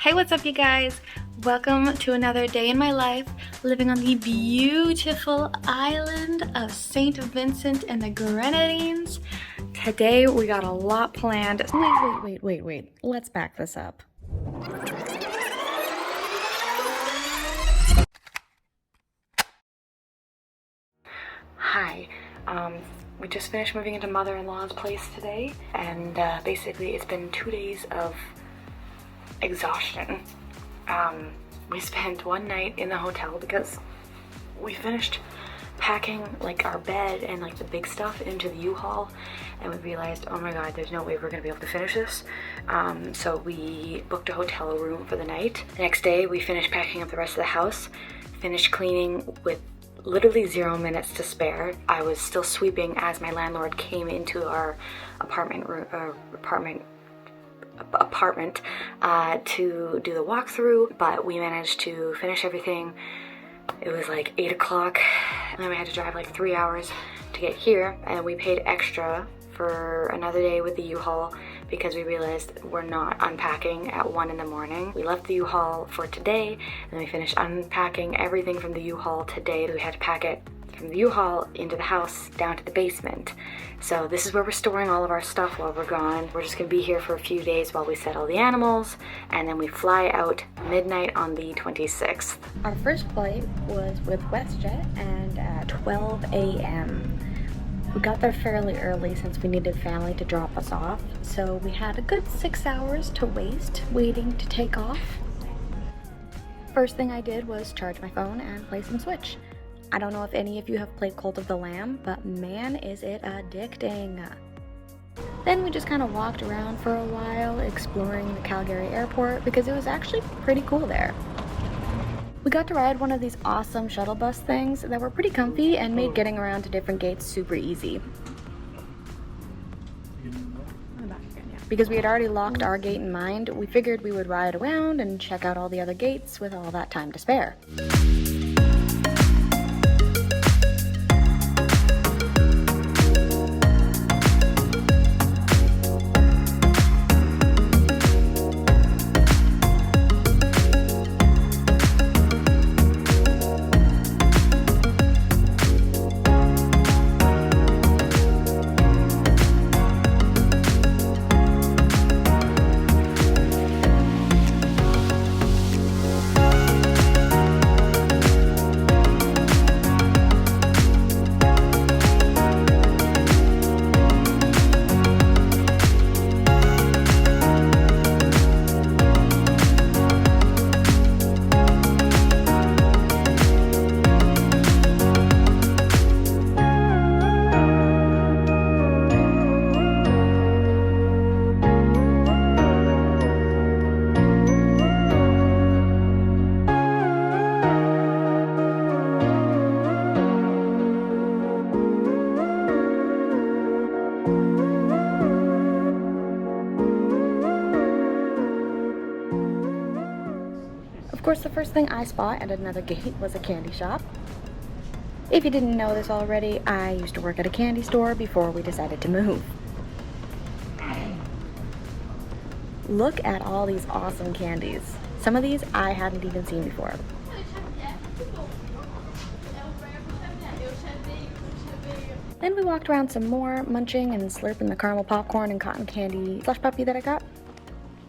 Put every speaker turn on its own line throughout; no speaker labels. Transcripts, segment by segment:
Hey, what's up you guys? Welcome to another day in my life living on the beautiful island of Saint Vincent and the Grenadines. Today we got a lot planned. Wait. Let's back this up. Hi. We just finished moving into mother-in-law's place today, and basically it's been 2 days of exhaustion. We spent one night in the hotel because we finished packing like our bed and like the big stuff into the U-Haul, and we realized, oh my god, there's no way we're gonna be able to finish this. So we booked a hotel room for the night. The next day we finished packing up the rest of the house, finished cleaning with literally 0 minutes to spare. I was still sweeping as my landlord came into our apartment to do the walkthrough, but we managed to finish everything. It was like 8 o'clock, and then we had to drive like 3 hours to get here, and we paid extra for another day with the U-Haul because we realized we're not unpacking at 1 in the morning. We left the U-Haul for today, and then we finished unpacking everything from the U-Haul today. We had to pack it from the U-Haul into the house down to the basement. So this is where we're storing all of our stuff while we're gone. We're just gonna be here for a few days while we settle the animals, and then we fly out midnight on the 26th. Our first flight was with WestJet, and at 12 a.m. We got there fairly early since we needed family to drop us off, so we had a good 6 hours to waste waiting to take off. First thing I did was charge my phone and play some Switch. I don't know if any of you have played Cult of the Lamb, but man is it addicting. Then we just kind of walked around for a while exploring the Calgary airport because it was actually pretty cool there. We got to ride one of these awesome shuttle bus things that were pretty comfy and made getting around to different gates super easy. Because we had already locked our gate in mind, we figured we would ride around and check out all the other gates with all that time to spare. Of course, the first thing I spot at another gate was a candy shop. If you didn't know this already, I used to work at a candy store before we decided to move. Look at all these awesome candies. Some of these I hadn't even seen before. Then we walked around some more, munching and slurping the caramel popcorn and cotton candy slush puppy that I got.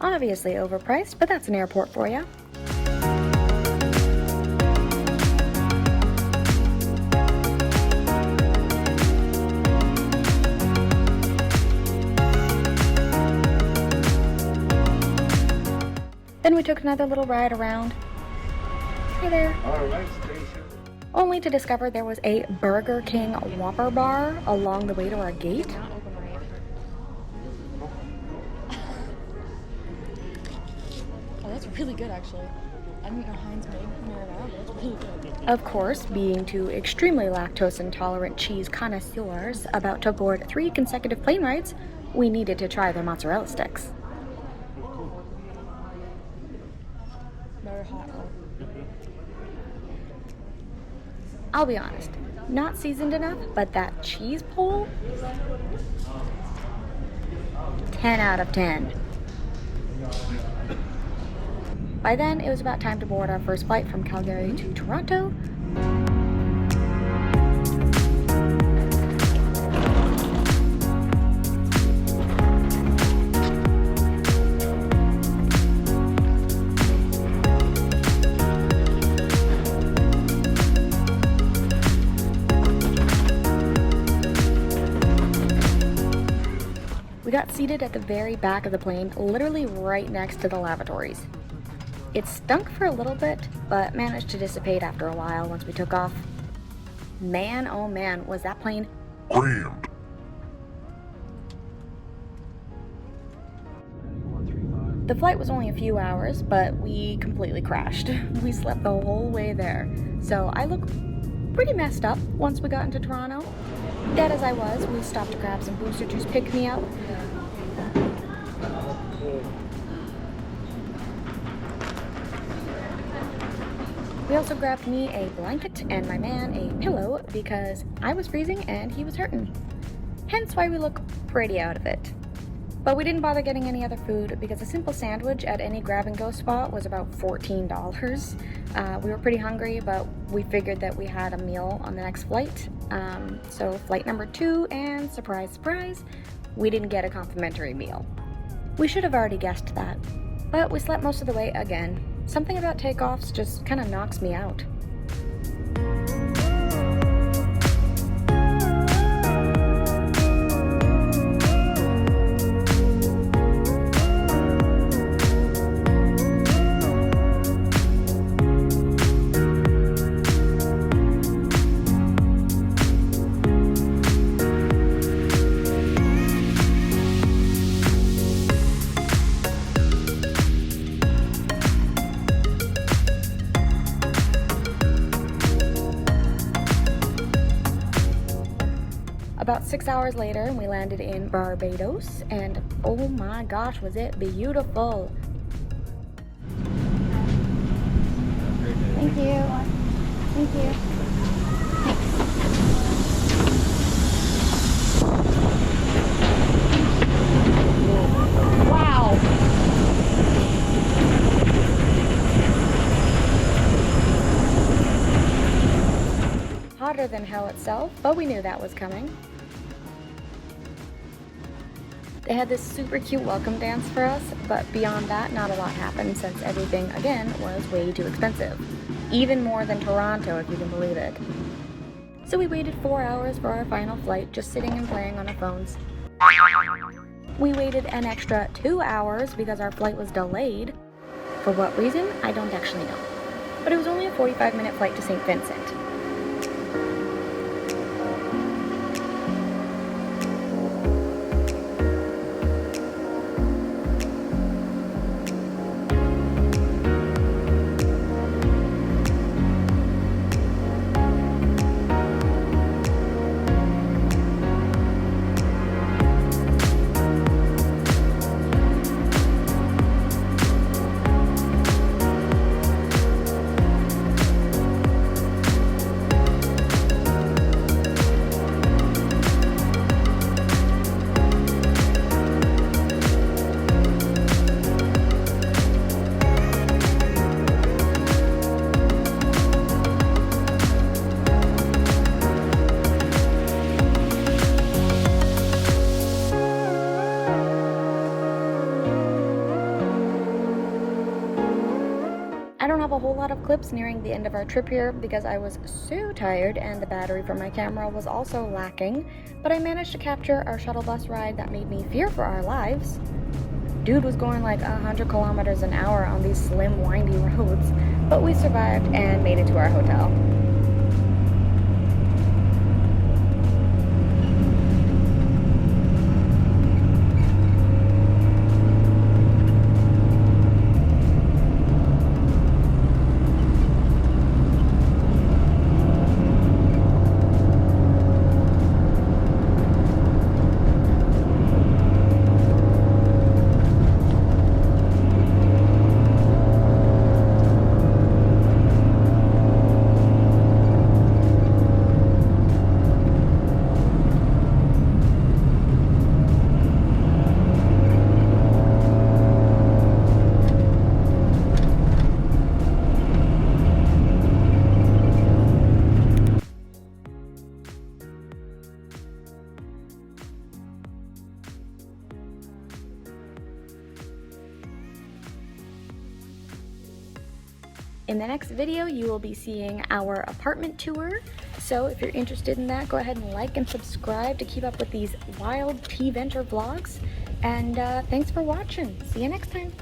Obviously overpriced, but that's an airport for ya. Then we took another little ride around. Hey there.
Alright, station.
Only to discover there was a Burger King Whopper bar along the way to our gate.
Oh, that's really good actually. I didn't know Heinz made marinara, but it's really good.
Of course, being two extremely lactose intolerant cheese connoisseurs about to board 3 consecutive plane rides, we needed to try their mozzarella sticks.
Very hot.
I'll be honest, not seasoned enough, but that cheese pull, 10 out of 10. By then, it was about time to board our first flight from Calgary to Toronto. We got seated at the very back of the plane, literally right next to the lavatories. It stunk for a little bit, but managed to dissipate after a while once we took off. Man, oh man, was that plane
Grand.
The flight was only a few hours, but we completely crashed. We slept the whole way there. So I look pretty messed up once we got into Toronto. Dead as I was, we stopped to grab some booster juice pick-me-up. We also grabbed me a blanket and my man a pillow because I was freezing and he was hurting. Hence why we look pretty out of it. But we didn't bother getting any other food because a simple sandwich at any grab-and-go spot was about $14. We were pretty hungry, but we figured that we had a meal on the next flight. So flight number 2, and surprise, surprise, we didn't get a complimentary meal. We should have already guessed that, but we slept most of the way again. Something about takeoffs just kind of knocks me out. About 6 hours later, we landed in Barbados, and oh my gosh, was it beautiful. Thank you. Thank you. Wow. Hotter than hell itself, but we knew that was coming. They had this super cute welcome dance for us, but beyond that, not a lot happened since everything, again, was way too expensive. Even more than Toronto, if you can believe it. So we waited 4 hours for our final flight, just sitting and playing on our phones. We waited an extra 2 hours because our flight was delayed. For what reason, I don't actually know. But it was only a 45-minute flight to Saint Vincent. I don't have a whole lot of clips nearing the end of our trip here because I was so tired and the battery for my camera was also lacking, but I managed to capture our shuttle bus ride that made me fear for our lives. Dude was going like 100 kilometers an hour on these slim, windy roads, but we survived and made it to our hotel. In the next video, you will be seeing our apartment tour. So if you're interested in that, go ahead and like and subscribe to keep up with these wild tea venture vlogs. And thanks for watching. See you next time.